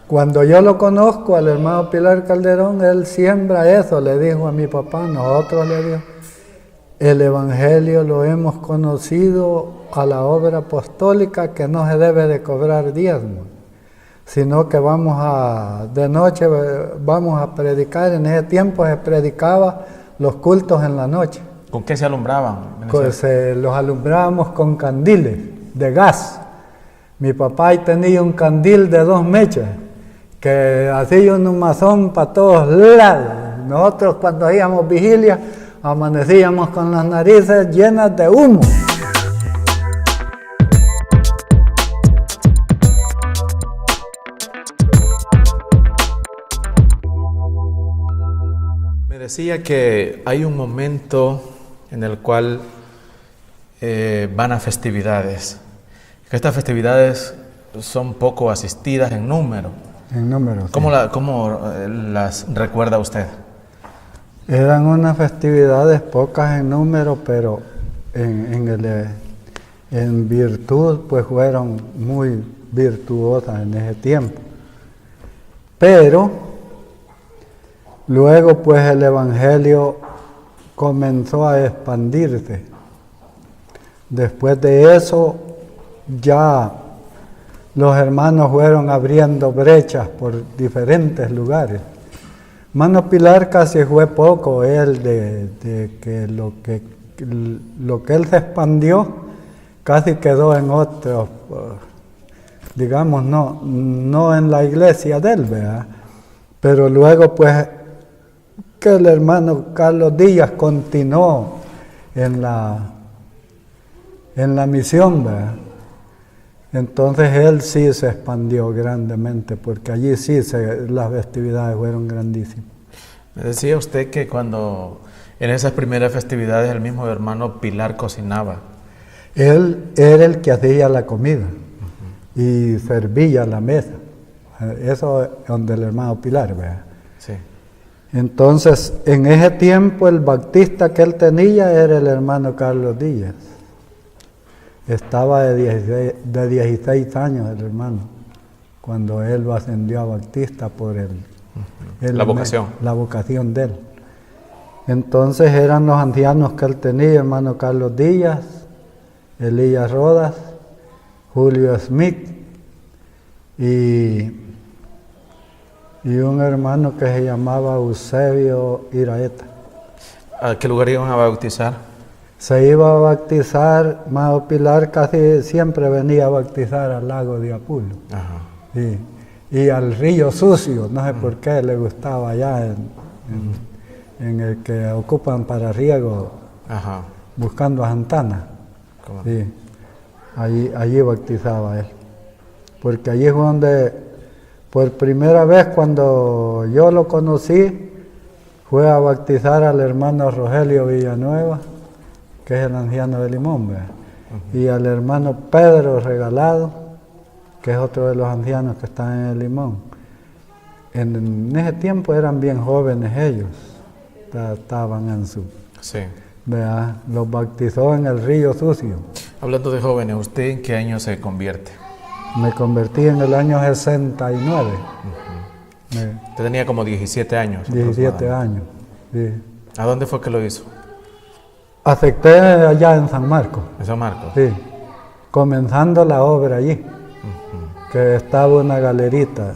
Cuando yo lo conozco, al hermano Pilar Calderón, él siembra eso, le dijo a mi papá, nosotros le dijo, el Evangelio lo hemos conocido a la obra apostólica que no se debe de cobrar diezmo, sino que de noche vamos a predicar. En ese tiempo se predicaba los cultos en la noche. ¿Con qué se alumbraban? Pues los alumbrábamos con candiles de gas. Mi papá ahí tenía un candil de 2 mechas, que hacía un humazón para todos lados. Nosotros cuando hacíamos vigilia, amanecíamos con las narices llenas de humo. Me decía que hay un momento en el cual van a festividades, que estas festividades son poco asistidas en número. En número, sí. ¿Cómo las recuerda usted? Eran unas festividades pocas en número, pero en virtud pues fueron muy virtuosas en ese tiempo. Pero luego pues el Evangelio comenzó a expandirse. Después de eso ya los hermanos fueron abriendo brechas por diferentes lugares. Hermano Pilar casi fue poco él de que lo que él se expandió casi quedó en otros, digamos, no en la iglesia de él, ¿verdad? Pero luego pues que el hermano Carlos Díaz continuó en la misión, ¿verdad? Entonces él sí se expandió grandemente, porque allí sí las festividades fueron grandísimas. Me decía usted que cuando en esas primeras festividades el mismo hermano Pilar cocinaba. Él era el que hacía la comida y servía la mesa. Eso es donde el hermano Pilar, ¿verdad? Sí. Entonces, en ese tiempo el baptista que él tenía era el hermano Carlos Díaz. Estaba de 16 años el hermano, cuando él lo ascendió a baptista por la vocación. La vocación de él. Entonces eran los ancianos que él tenía, hermano Carlos Díaz, Elías Rodas, Julio Smith y un hermano que se llamaba Eusebio Iraeta. ¿A qué lugar iban a bautizar? Se iba a bautizar, Mao Pilar casi siempre venía a bautizar al lago de Apulo. Ajá. Y al río Sucio, no sé por qué le gustaba allá en el que ocupan para riego. Ajá. Buscando a Santana. ¿Cómo? Sí, allí bautizaba él. Porque allí fue donde, por primera vez cuando yo lo conocí, fue a bautizar al hermano Rogelio Villanueva, que es el anciano de Limón, ¿verdad? Y al hermano Pedro Regalado, que es otro de los ancianos que están en el Limón. En ese tiempo eran bien jóvenes ellos, estaban en su... Sí. ¿Verdad? Los bautizó en el río Sucio. Hablando de jóvenes, ¿usted en qué año se convierte? Me convertí en el año 69. Usted tenía como 17 años. 17 años, sí. ¿A dónde fue que lo hizo? Acepté allá en San Marcos. ¿En San Marcos? Sí, comenzando la obra allí, que estaba una galerita,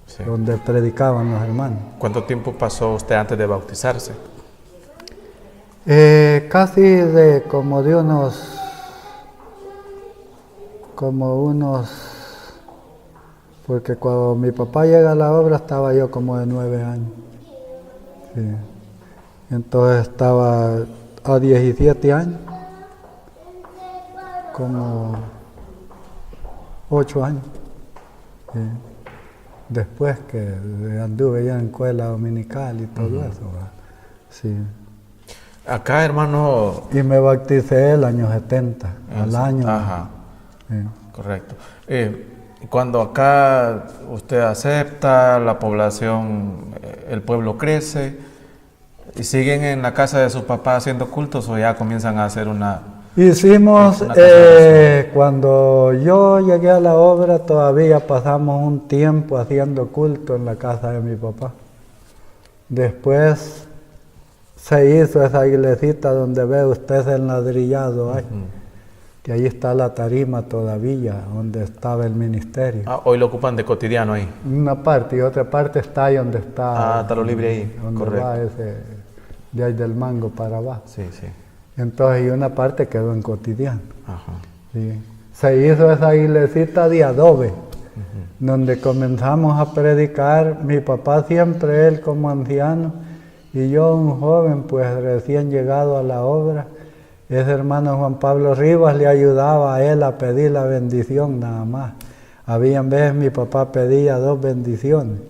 sí, donde predicaban los hermanos. ¿Cuánto tiempo pasó usted antes de bautizarse? Casi como unos, porque cuando mi papá llega a la obra estaba yo como de 9 años. Sí. Entonces estaba a 17 años, como 8 años. Sí. Después que anduve ya en escuela dominical y todo eso. Sí. Acá, hermano... Y me bauticé el año 70, al año. Ajá, sí. Correcto. Cuando acá usted acepta, la población, el pueblo crece, ¿y siguen en la casa de sus papás haciendo cultos o ya comienzan a hacer una Hicimos, cuando yo llegué a la obra, todavía pasamos un tiempo haciendo culto en la casa de mi papá. Después se hizo esa iglesita donde ve usted el ladrillado ahí, que ahí está la tarima todavía, donde estaba el ministerio. Hoy lo ocupan de cotidiano ahí. Una parte y otra parte está ahí donde está. Está lo libre ahí, donde correcto. va ese, de ahí del Mango para abajo. Sí, sí. Entonces, y una parte quedó en cotidiano. Ajá. Sí. Se hizo esa iglesita de adobe, donde comenzamos a predicar. Mi papá siempre, él como anciano, y yo un joven, pues recién llegado a la obra. Ese hermano Juan Pablo Rivas le ayudaba a él a pedir la bendición nada más. Habían veces mi papá pedía 2 bendiciones,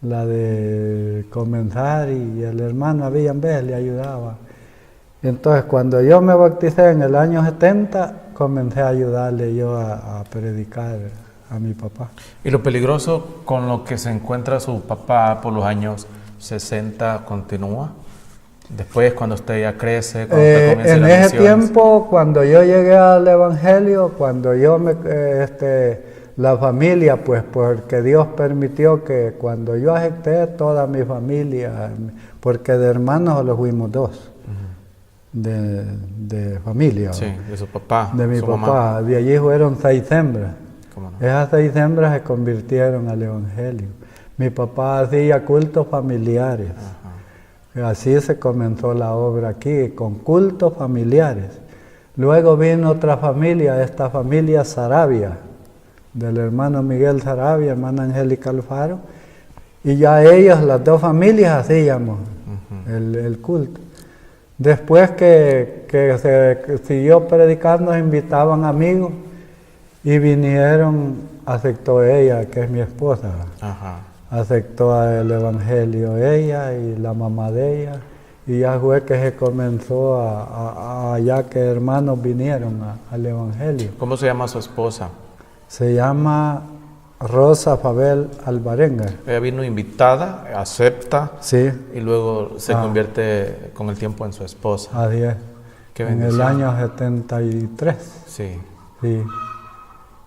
la de comenzar y el hermano habían veces le ayudaba. Entonces, cuando yo me bauticé en el año 70, comencé a ayudarle yo a predicar a mi papá. ¿Y lo peligroso con lo que se encuentra su papá por los años 60 continúa? Después, cuando usted ya crece, cuando usted comienza en las ese misiones. tiempo, cuando yo llegué al Evangelio, cuando yo la familia, pues porque Dios permitió que cuando yo acepté toda mi familia, porque de hermanos solo fuimos 2. De familia. Sí, de su papá. De mi su papá. Mamá. De allí fueron 6 hembras. ¿Cómo no? Esas 6 hembras se convirtieron al Evangelio. Mi papá hacía cultos familiares. Ajá. Así se comenzó la obra aquí, con cultos familiares. Luego vino otra familia, esta familia Sarabia, del hermano Miguel Sarabia, hermana Angélica Alfaro, y ya ellos, las 2 familias, hacíamos el culto. Después que se siguió predicando, invitaban amigos y vinieron, aceptó ella, que es mi esposa, aceptó el Evangelio ella y la mamá de ella, y ya fue que se comenzó ya que hermanos vinieron al Evangelio. ¿Cómo se llama su esposa? Se llama Rosa Fabel Alvarenga. Ella vino invitada, acepta, sí, y luego se convierte con el tiempo en su esposa. Así es. Qué en bendición. el año 73. Sí. Sí.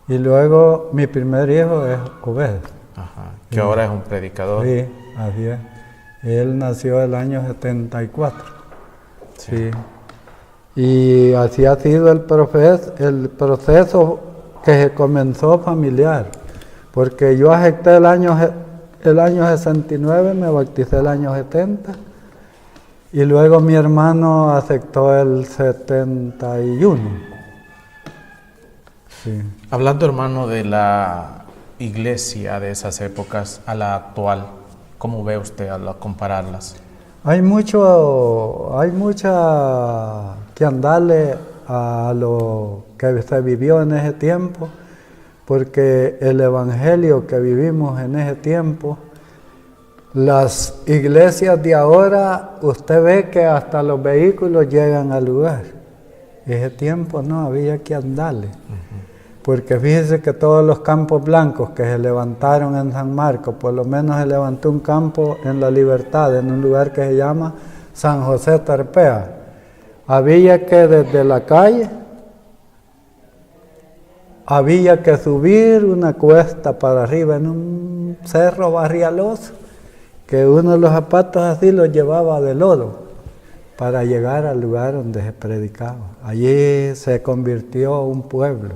Y luego mi primer hijo es Obed. Ajá. Que ahora es un predicador. Sí, así es. Él nació el año 74. Sí. Y así ha sido el proceso que se comenzó familiar. Porque yo acepté el año 69, me bauticé el año 70, y luego mi hermano aceptó el 71. Sí. Hablando, hermano, de la iglesia de esas épocas a la actual, ¿cómo ve usted al compararlas? Hay mucha que andarle a lo que se vivió en ese tiempo, porque el Evangelio que vivimos en ese tiempo, las iglesias de ahora, usted ve que hasta los vehículos llegan al lugar. Ese tiempo no había que andarle, porque fíjese que todos los campos blancos que se levantaron en San Marcos, por lo menos se levantó un campo en La Libertad, en un lugar que se llama San José Tarpea. Había que desde la calle, había que subir una cuesta para arriba en un cerro barrialoso, que uno de los zapatos así los llevaba de lodo para llegar al lugar donde se predicaba. Allí se convirtió un pueblo,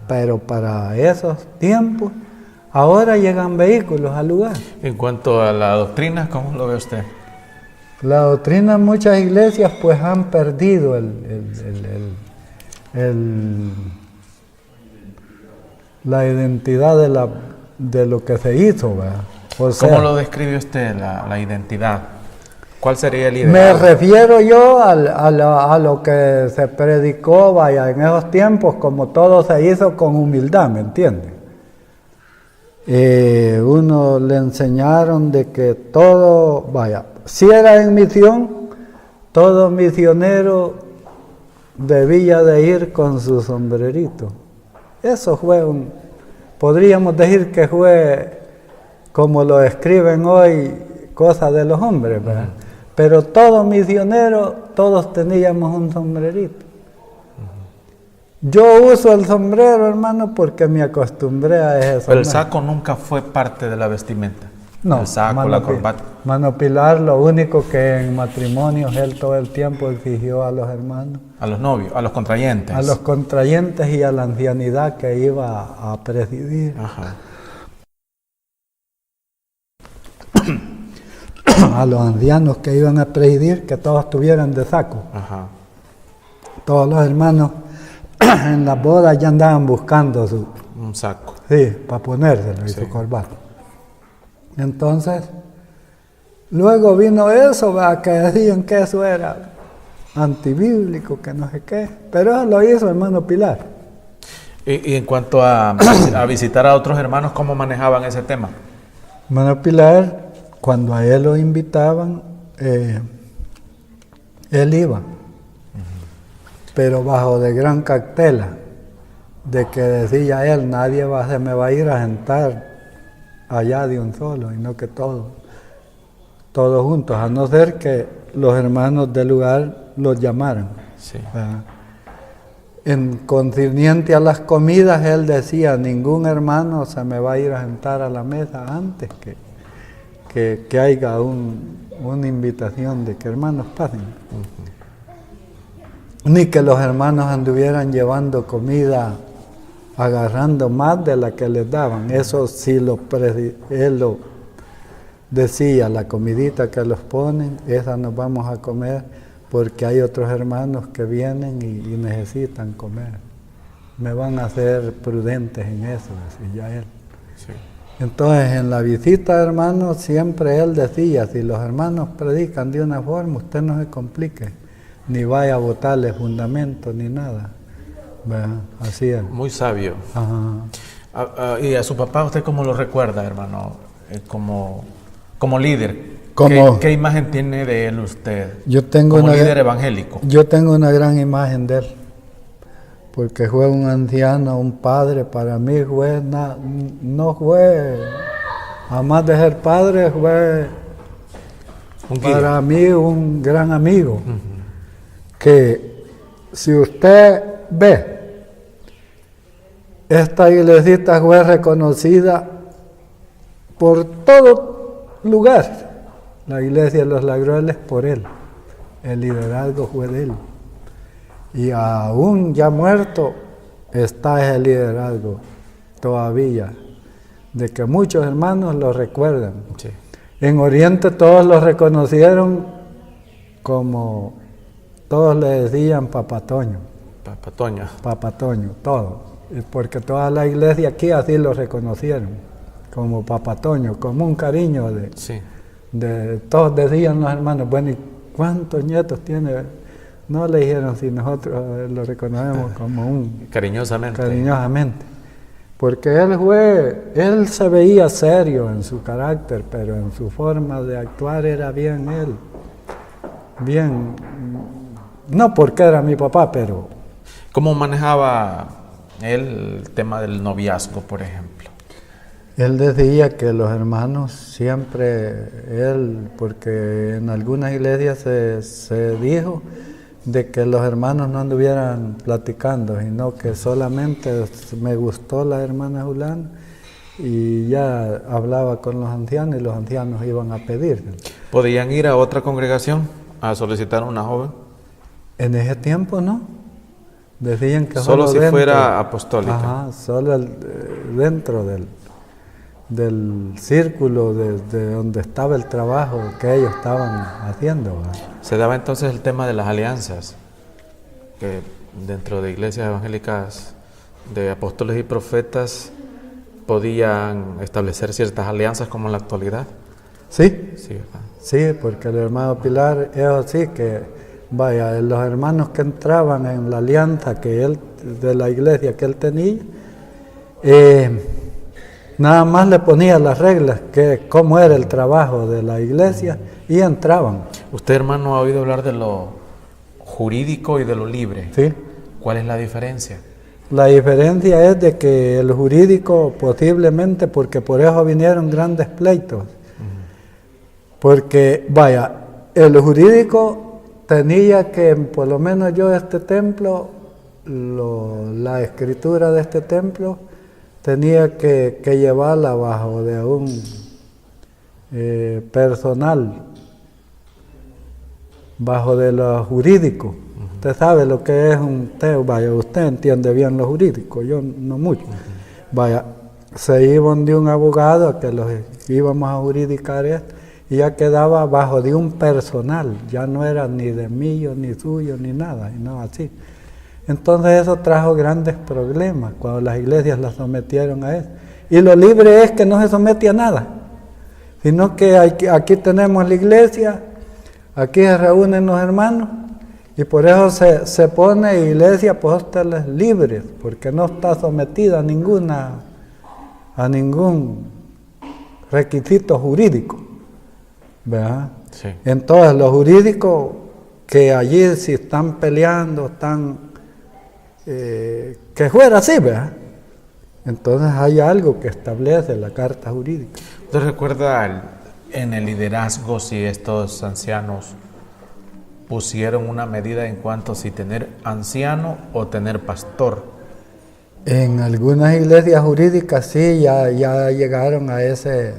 pero para esos tiempos, ahora llegan vehículos al lugar. En cuanto a la doctrina, ¿cómo lo ve usted? La doctrina en muchas iglesias pues han perdido la identidad de lo que se hizo, ¿verdad? ¿Cómo lo describe usted, la identidad? ¿Cuál sería el ideal? Me refiero yo a lo que se predicó, vaya, en esos tiempos, como todo se hizo con humildad, ¿me entiende? Uno le enseñaron de que todo, vaya, si era en misión, todo misionero debía de ir con su sombrerito. Eso fue podríamos decir que fue, como lo escriben hoy, cosa de los hombres, ¿verdad? Pero todo misionero, todos teníamos un sombrerito. Yo uso el sombrero, hermano, porque me acostumbré a ese sombrero. Pero el saco nunca fue parte de la vestimenta. No, el saco, la corbata. Mano Pilar, lo único que en matrimonios él todo el tiempo exigió a los hermanos. A los novios, a los contrayentes. A los contrayentes y a la ancianidad que iba a presidir. Ajá. A los ancianos que iban a presidir, que todos estuvieran de saco. Ajá. Todos los hermanos en las bodas ya andaban buscando un saco. Sí, para ponérselo y Sí. su corbata. Entonces, luego vino eso, ¿verdad? Que decían que eso era antibíblico, que no sé qué. Pero eso lo hizo hermano Pilar. Y en cuanto a visitar a otros hermanos, ¿cómo manejaban ese tema? Hermano Pilar, cuando a él lo invitaban, él iba. Pero bajo de gran cartela, de que decía él, nadie se me va a ir a sentar allá de un solo, y no que todos juntos, a no ser que los hermanos del lugar los llamaran. Sí. En concerniente a las comidas, él decía, ningún hermano se me va a ir a sentar a la mesa antes que haya una invitación de que hermanos pasen. Ni que los hermanos anduvieran llevando comida, agarrando más de la que les daban. Eso sí él lo decía, la comidita que los ponen, esa nos vamos a comer porque hay otros hermanos que vienen y necesitan comer. Me van a ser prudentes en eso, decía él. Sí. Entonces, en la visita, hermanos, siempre él decía, si los hermanos predican de una forma, usted no se complique, ni vaya a botarle fundamento, ni nada. ¿Verdad? Así es. Muy sabio. Ajá. ¿Y a su papá usted cómo lo recuerda, hermano? Como líder. ¿Qué imagen tiene de él usted? Yo tengo como líder evangélico. Yo tengo una gran imagen de él. Porque fue un anciano, un padre, para mí no fue, además de ser padre, fue para mí un gran amigo. Que si usted ve, esta iglesita fue reconocida por todo lugar. La iglesia de los Lagroles por él. El liderazgo fue de él. Y aún ya muerto está ese liderazgo todavía, de que muchos hermanos lo recuerdan. Sí. En Oriente todos lo reconocieron como, todos le decían Papatoño. Papatoño, todos. Porque toda la iglesia aquí así lo reconocieron, como Papatoño, como un cariño de todos decían los hermanos, bueno, ¿y cuántos nietos tiene? No le dijeron si nosotros lo reconocemos como un... Cariñosamente. Porque él se veía serio en su carácter, pero en su forma de actuar era bien él. Bien, no porque era mi papá, pero... ¿Cómo manejaba él el tema del noviazgo, por ejemplo? Él decía que los hermanos siempre, porque en algunas iglesias se dijo de que los hermanos no anduvieran platicando, sino que solamente me gustó la hermana Julana y ya hablaba con los ancianos y los ancianos iban a pedir. ¿Podían ir a otra congregación a solicitar a una joven? En ese tiempo no. Decían que solo si fuera apostólica. Ajá, solo dentro del círculo de donde estaba el trabajo que ellos estaban haciendo. ¿Verdad? Se daba entonces el tema de las alianzas, que dentro de iglesias evangélicas de apóstoles y profetas podían establecer ciertas alianzas como en la actualidad. Sí, sí, ¿verdad? Sí, porque el hermano Pilar es así que, vaya, los hermanos que entraban en la alianza de la iglesia que él tenía, nada más le ponía las reglas, cómo era el trabajo de la iglesia, y entraban. Usted, hermano, ha oído hablar de lo jurídico y de lo libre. Sí. ¿Cuál es la diferencia? La diferencia es de que el jurídico posiblemente, porque por eso vinieron grandes pleitos, porque, vaya, el jurídico tenía que, por lo menos yo, este templo, la escritura de este templo tenía que llevarla bajo de un personal, bajo de lo jurídico. Usted sabe lo que es vaya, usted entiende bien lo jurídico, yo no mucho. Vaya, se iban de un abogado a que los íbamos a juridicar esto, y ya quedaba bajo de un personal, ya no era ni de mío, ni suyo, ni nada, y no así. Entonces eso trajo grandes problemas cuando las iglesias las sometieron a eso. Y lo libre es que no se somete a nada, sino que aquí tenemos la iglesia, aquí se reúnen los hermanos, y por eso se pone iglesia apóstoles libres, porque no está sometida a ningún requisito jurídico, ¿verdad? Sí. Entonces los jurídicos que allí si están peleando, que fuera así, ¿verdad? Entonces hay algo que establece la carta jurídica. ¿Usted recuerda en el liderazgo si estos ancianos pusieron una medida en cuanto a si tener anciano o tener pastor? En algunas iglesias jurídicas sí, ya llegaron a ese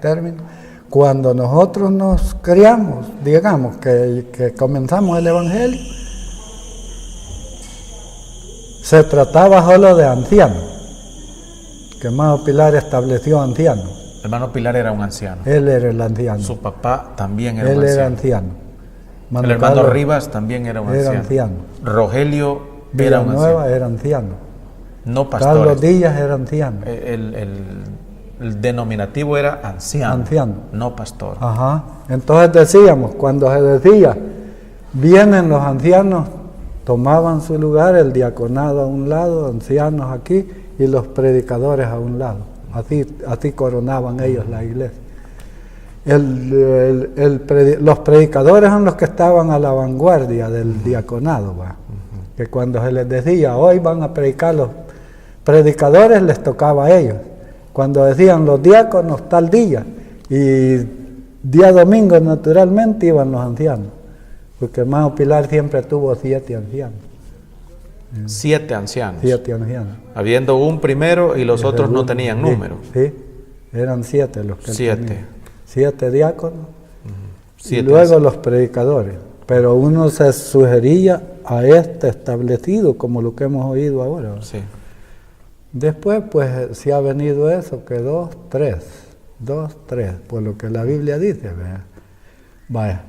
término. Cuando nosotros nos criamos, digamos que comenzamos el evangelio, se trataba solo de ancianos, que hermano Pilar estableció ancianos. Hermano Pilar era un anciano. Él era el anciano. Su papá también era un Él anciano. era anciano. El hermano Carlos Rivas también era un anciano. Rogelio era un anciano. Era anciano. No pastores. Carlos Díaz era anciano. El denominativo era anciano. Anciano. No pastor. Ajá. Entonces decíamos, cuando se decía, vienen los ancianos, tomaban su lugar, el diaconado a un lado, ancianos aquí, y los predicadores a un lado. Así coronaban ellos la iglesia. Los predicadores son los que estaban a la vanguardia del diaconado, ¿va? Que cuando se les decía, hoy van a predicar los predicadores, les tocaba a ellos. Cuando decían los diáconos tal día, y día domingo naturalmente iban los ancianos, porque hermano Pilar siempre tuvo 7 ancianos. 7 ancianos. 7 ancianos. Habiendo un primero y los otros no tenían número. Sí, eran 7 los que 7. tenían. 7 diáconos, 7 y luego los predicadores. Pero uno se sugería a establecido, como lo que hemos oído ahora. Sí. Después, pues, si ha venido eso, que 2, 3, por lo que la Biblia dice, ¿verdad? Vaya.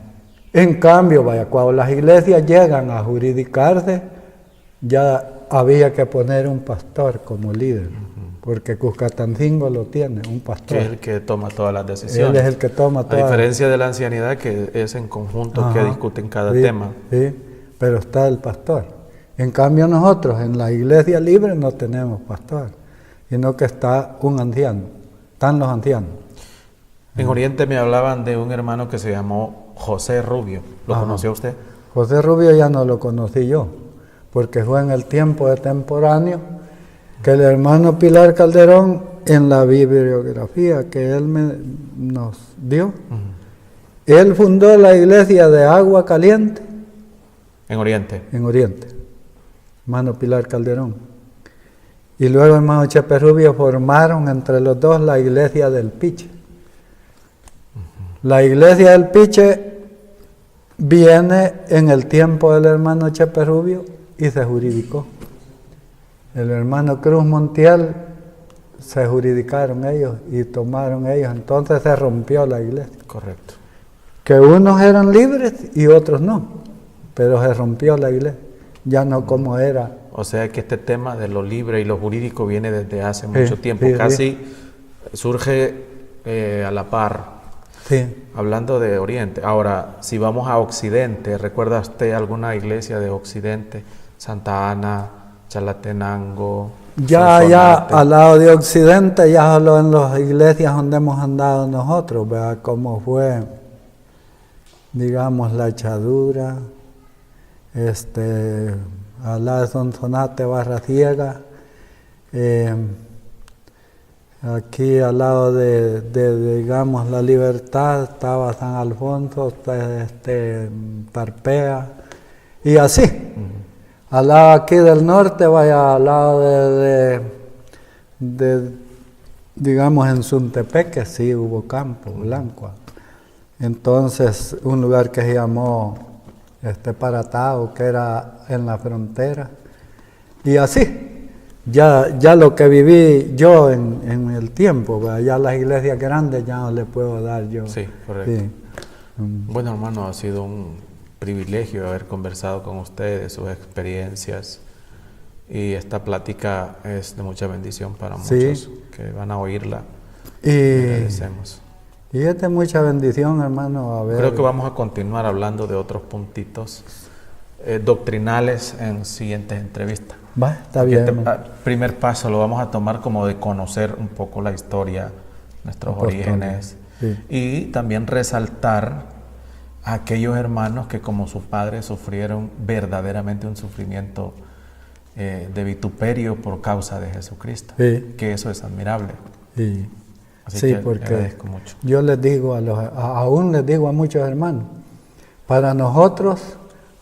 En cambio, vaya, cuando las iglesias llegan a juridicarse, ya había que poner un pastor como líder, porque Cuscatancingo lo tiene, un pastor. Que es el que toma todas las decisiones. Él es el que toma todas. A diferencia de la ancianidad, que es en conjunto que discuten cada tema. Sí, pero está el pastor. En cambio nosotros en la iglesia libre no tenemos pastor, sino que está un anciano, están los ancianos. En Oriente me hablaban de un hermano que se llamó José Rubio. ¿Lo conoció usted? José Rubio ya no lo conocí yo, porque fue en el tiempo de temporáneo que el hermano Pilar Calderón, en la bibliografía que él nos dio, él fundó la iglesia de Agua Caliente. En Oriente. En Oriente, hermano Pilar Calderón. Y luego hermano Chepe Rubio formaron entre los dos la iglesia del Piche. La iglesia del Piche viene en el tiempo del hermano Chepe Rubio y se juridicó. El hermano Cruz Montiel se juridicaron ellos y tomaron ellos, entonces se rompió la iglesia. Correcto. Que unos eran libres y otros no, pero se rompió la iglesia, ya no como era. O sea que este tema de lo libre y lo jurídico viene desde hace mucho tiempo, casi surge a la par. Sí. Hablando de Oriente. Ahora, si vamos a Occidente, ¿recuerda usted alguna iglesia de Occidente? Santa Ana, Chalatenango. Ya al lado de Occidente, ya solo en las iglesias donde hemos andado nosotros, ¿verdad? Como fue, digamos, La Echadura, al lado de Sonsonate, Barra Ciega, aquí al lado de digamos, La Libertad estaba San Alfonso, Tarpea, y así. al lado aquí del norte, vaya al lado digamos en Suntepeque, sí hubo campo blanco. Entonces un lugar que se llamó Paratao, que era en la frontera. Y así, ya lo que viví yo en el tiempo, ya las iglesias grandes ya no le puedo dar yo. Sí, correcto. Sí. Bueno, hermano, ha sido un privilegio haber conversado con ustedes, sus experiencias, y esta plática es de mucha bendición para muchos que van a oírla. Y agradecemos. Y es de mucha bendición, hermano. A ver. Creo que vamos a continuar hablando de otros puntitos doctrinales en siguientes entrevistas. Va, está bien. Este primer paso lo vamos a tomar como de conocer un poco la historia, nuestros orígenes, y también resaltar a aquellos hermanos que como sus padres sufrieron verdaderamente un sufrimiento de vituperio por causa de Jesucristo, que eso es admirable. Así que porque agradezco mucho. Yo les digo aún les digo a muchos hermanos, para nosotros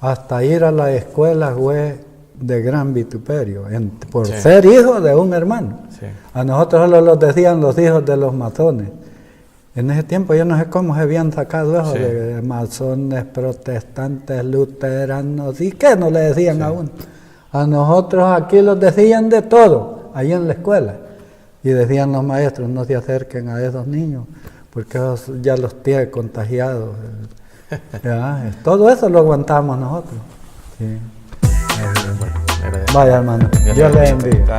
hasta ir a la escuela fue de gran vituperio, por ser hijo de un hermano. A nosotros solo los decían los hijos de los masones. En ese tiempo yo no sé cómo se habían sacado eso de masones, protestantes, luteranos, y qué no le decían a uno. A nosotros aquí los decían de todo, ahí en la escuela. Y decían los maestros, no se acerquen a esos niños, porque esos ya los tiene contagiados. Todo eso lo aguantamos nosotros. Sí. Bueno, vaya, hermano, Dios le bendiga.